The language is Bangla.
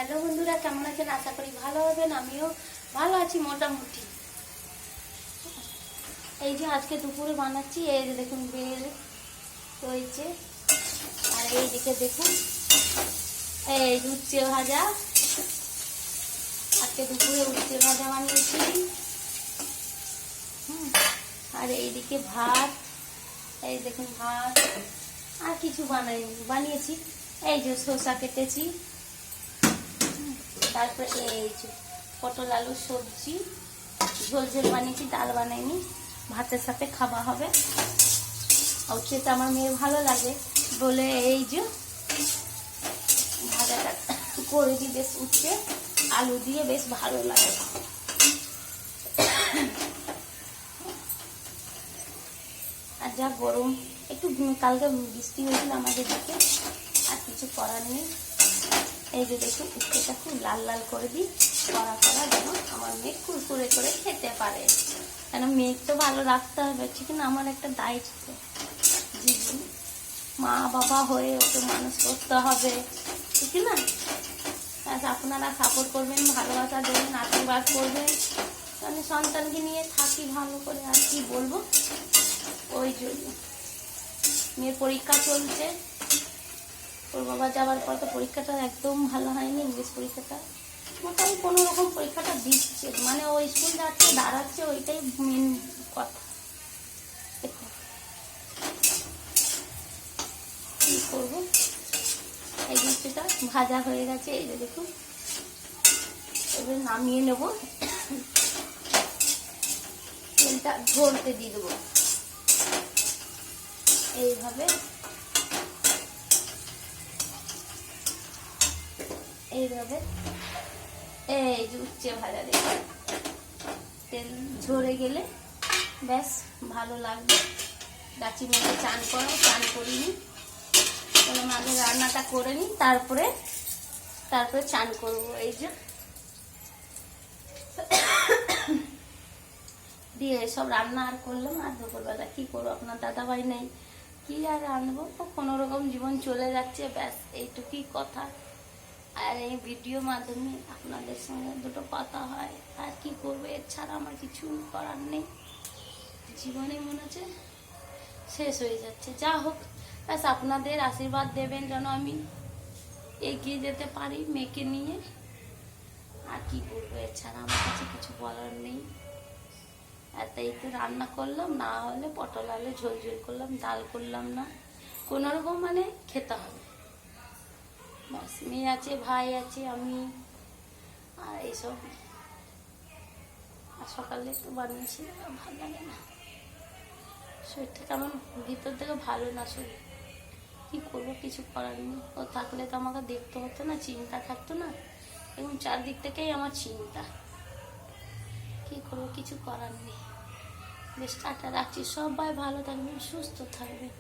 হ্যালো বন্ধুরা, কেমন আছেন? আশা করি ভালো হবেন। আমিও ভালো আছি মোটামুটি। এই যে আজকে দুপুরে বানাচ্ছি, এই যে দেখুন বেল রয়েছে, আর এই দিকে দেখুন এই উচ্ছে ভাজা। আজকে দুপুরে উচ্ছে ভাজা বানিয়েছি। আর এইদিকে ভাত, এই দেখুন ভাত। আর কিছু বানিয়েছি। এই যে শসা কেটেছি, তারপরে এই যে পটল আলুর সবজি, ঝোল ঝোল বানিয়েছি, ডাল বানাইনি। ভাতের সাথে খাওয়া হবে। আর খেতে আমার মেয়ের ভালো লাগে বলে এই যে ভাজাটা করে দিই, বেশ উঠছে আলু দিয়ে বেশ ভালো লাগে। আর যা গরম, একটু কালকে বৃষ্টি হয়েছিল আমাদের দিকে, আর কিছু করার নেই। এই যে দেখুন উচ্ছেটা খুব লাল লাল করে দিই, কড়া করা, যেন আমার মেয়ে কুরকুরে করে খেতে পারে। কেন মেয়ে তো ভালো রাখতে হবে, ঠিক না? আমার একটা দায়িত্ব। মা বাবা হয়ে ওকে মানুষ করতে হবে, ঠিক না? আপনারা সাপোর্ট করবেন, ভালোবাসা দেবেন, আশীর্বাদ করবেন। মানে সন্তানকে নিয়ে থাকি ভালো করে, আর কি বলবো। ওই জন্য মেয়ের পরীক্ষা চলছে। ওর বাবা যাওয়ার পর তো পরীক্ষাটা একদম ভালো হয়নি, ইংলিশ পরীক্ষাটা। মোটামুটি কোনো রকম পরীক্ষাটা দিচ্ছে, মানে ও স্কুল যাচ্ছে, দাঁড়াচ্ছে, ওইটাই মেন কথা। কি করবো? এই জিনিসটা ভাজা হয়ে গেছে, এই যে দেখুন। এবার নামিয়ে নেব, তেলটা ঝরতে দিয়ে দেবো এইভাবে। এইভাবে এই যে উচ্ছে ভাজা দেখে তেল ঝরে গেলে ব্যাস ভালো লাগবে। গাছি মেয়েকে চান করো, চান করিনি, আগে রান্নাটা করে নিই, তারপরে চান করবো। এই যে দিয়ে সব রান্না আর করলাম। আর দুপুরবেলা কি করবো, আপনার দাদাভাই নেই, কি আর রান্নবো, কোনো রকম জীবন চলে যাচ্ছে, ব্যাস এইটুকুই কথা। আর এই ভিডিও মাধ্যমে আপনাদের সঙ্গে দুটো কথা হয়, আর কি করবো, এছাড়া আমার কিছু করার নেই। জীবনে মনে হচ্ছে শেষ হয়ে যাচ্ছে। যা হোক, ব্যাস আপনাদের আশীর্বাদ দেবেন যেন আমি এগিয়ে যেতে পারি মেয়েকে নিয়ে। আর কি করবো, এছাড়া আমার কাছে কিছু বলার নেই। এতই তো রান্না করলাম, না হলে পটল আলু ঝোল ঝোল করলাম, ডাল করলাম না, কোনো রকম মানে খেতে হবে। ব্যাস মেয়ে আছে, ভাই আছে, আমি, আর এইসব। আর সকালে তো বানিয়েছি, ভালো লাগে না, শরীরটা কেমন ভিতর থেকে ভালো না শরীর। কি করবো, কিছু করার নেই। ও থাকলে তো আমাকে দেখতে হতো না, চিন্তা থাকতো না। এবং চারদিক থেকেই আমার চিন্তা। কি করবো, কিছু করার নেই। বেশ টাটা রাখছি। সবাই ভালো থাকবেন, সুস্থ থাকবেন।